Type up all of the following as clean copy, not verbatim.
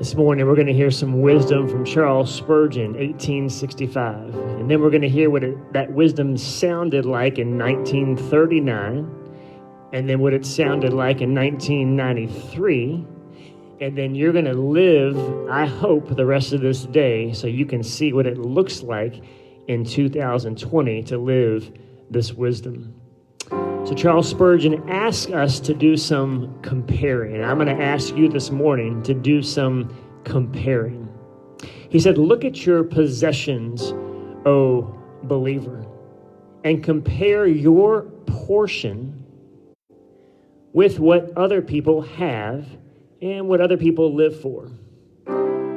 This morning we're going to hear some wisdom from Charles Spurgeon, 1865. And then we're going to hear what that wisdom sounded like in 1939. And then what it sounded like in 1993. And then you're going to live, I hope, the rest of this day so you can see what it looks like in 2020 to live this wisdom. So Charles Spurgeon asked us to do some comparing. And I'm going to ask you this morning to do some comparing. He said, look at your possessions, O believer, and compare your portion with what other people have and what other people live for.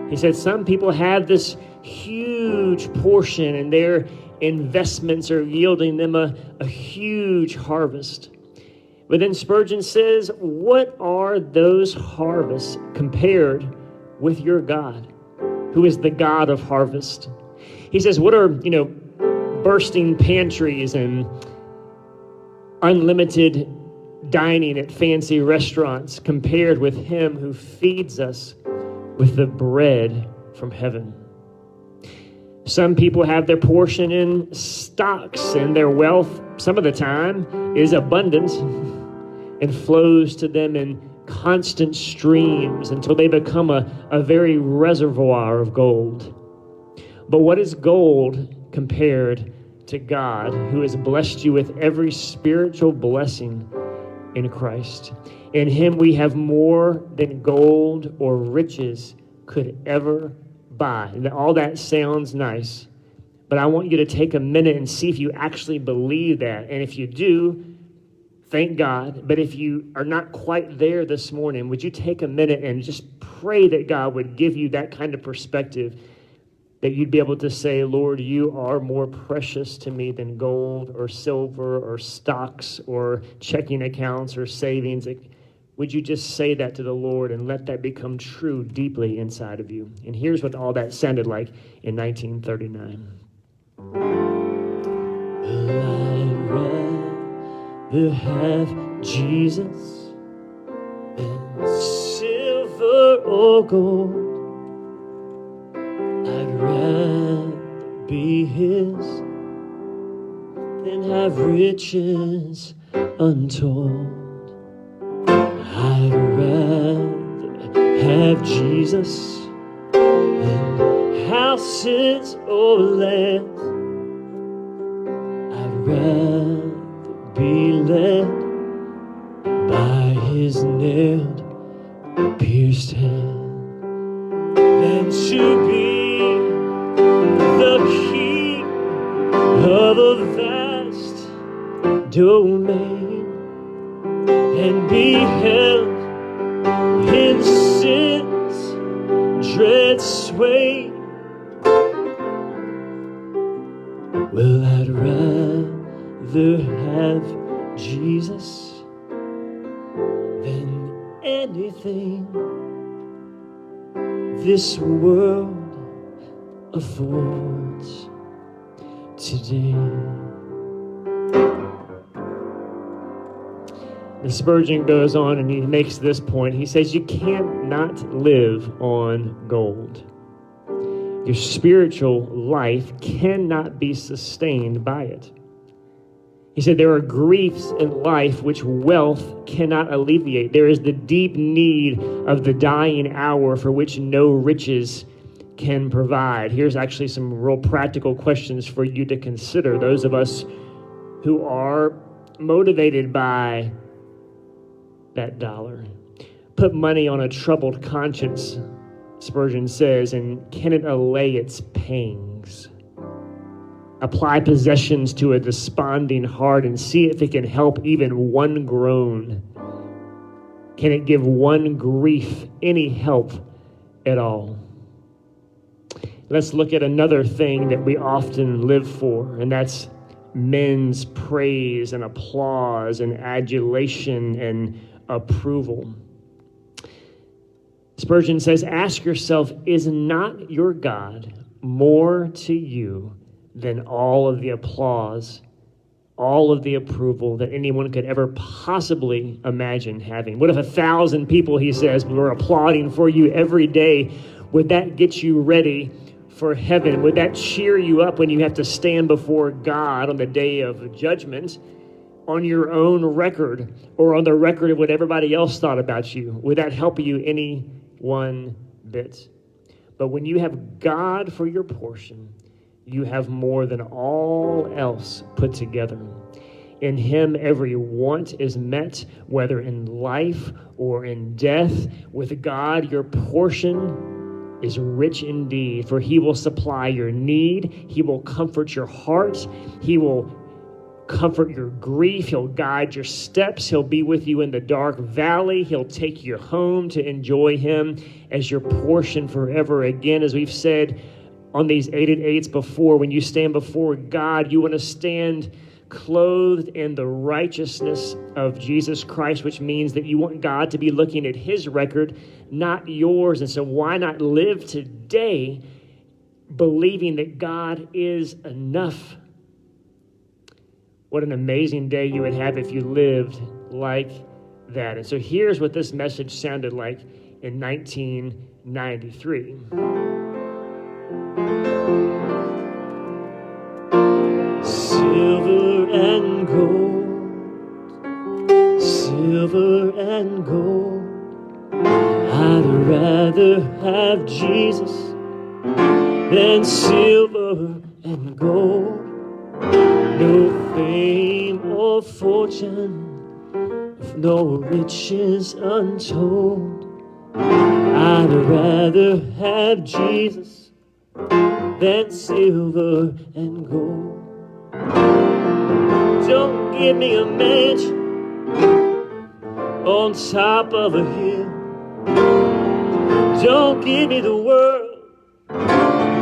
He said some people have this huge portion and their investments are yielding them a huge harvest. But then Spurgeon says, what are those harvests compared with your God, who is the God of harvest? He says, what are, bursting pantries and unlimited dining at fancy restaurants compared with him who feeds us with the bread from heaven? Some people have their portion in stocks, and their wealth, some of the time, is abundant and flows to them in constant streams until they become a very reservoir of gold. But what is gold compared to God, who has blessed you with every spiritual blessing in Christ? In him we have more than gold or riches could ever buy. And all that sounds nice, but I want you to take a minute and see if you actually believe that. And if you do, thank God. But if you are not quite there this morning, would you take a minute and just pray that God would give you that kind of perspective, that you'd be able to say, Lord, you are more precious to me than gold or silver or stocks or checking accounts or savings. Would you just say that to the Lord and let that become true deeply inside of you? And here's what all that sounded like in 1939. I'd rather have Jesus than silver or gold. I'd rather be his than have riches untold. I'd rather have Jesus than houses or lands. I'd rather be led by his nailed, pierced hand than to be the king of a vast domain and be held in sin's dread sway. Well, I'd rather have Jesus than anything this world affords today. And Spurgeon goes on and he makes this point. He says, you can't not live on gold. Your spiritual life cannot be sustained by it. He said, there are griefs in life which wealth cannot alleviate. There is the deep need of the dying hour for which no riches can provide. Here's actually some real practical questions for you to consider. Those of us who are motivated by that dollar. Put money on a troubled conscience, Spurgeon says, and can it allay its pangs? Apply possessions to a desponding heart and see if it can help even one groan. Can it give one grief any help at all? Let's look at another thing that we often live for, and that's men's praise and applause and adulation and approval. Spurgeon says, ask yourself, is not your God more to you than all of the applause all of the approval that anyone could ever possibly imagine having? What if 1,000 people, he says, were applauding for you every day? Would that get you ready for heaven? Would that cheer you up when you have to stand before God on the day of judgment on your own record or on the record of what everybody else thought about you? Would that help you any one bit? But when you have God for your portion, you have more than all else put together. In him, every want is met, whether in life or in death. With God, your portion is rich indeed, for he will supply your need. He will comfort your heart. He will comfort your grief. He'll guide your steps. He'll be with you in the dark valley. He'll take you home to enjoy him as your portion forever. Again, as we've said on these 8 at 8s before, when you stand before God, you want to stand clothed in the righteousness of Jesus Christ, which means that you want God to be looking at his record, not yours. And so why not live today believing that God is enough? What an amazing day you would have if you lived like that. And so here's what this message sounded like in 1993. Silver and gold, silver and gold, I'd rather have Jesus than silver and gold. No fame or fortune, no riches untold. I'd rather have Jesus than silver and gold. Don't give me a mansion on top of a hill. Don't give me the world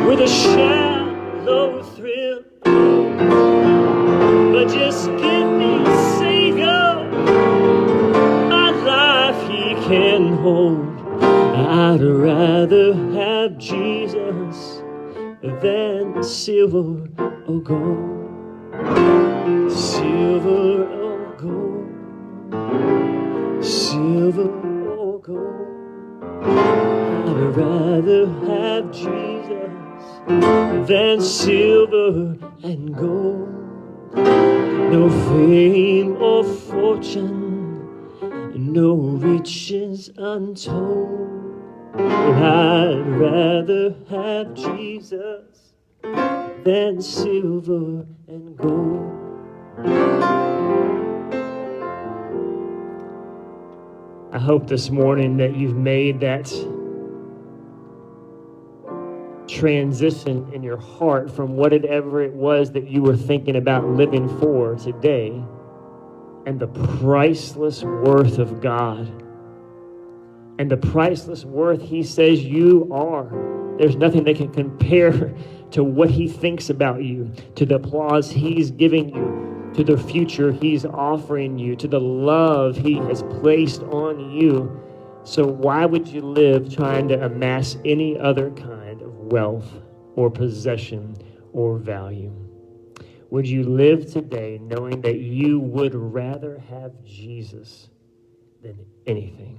with a shallow thrill. But just give me a Savior, my life he can hold. I'd rather have Jesus than silver or gold. Silver or gold, silver or gold. I'd rather have Jesus than silver and gold. No fame or fortune, no riches untold. I'd rather have Jesus than silver and gold. I hope this morning that you've made that transition in your heart from whatever it was that you were thinking about living for today and the priceless worth of God and the priceless worth he says you are. There's nothing that can compare to what he thinks about you, to the applause he's giving you, to the future he's offering you, to the love he has placed on you. So why would you live trying to amass any other kind of wealth or possession or value? Would you live today knowing that you would rather have Jesus than anything?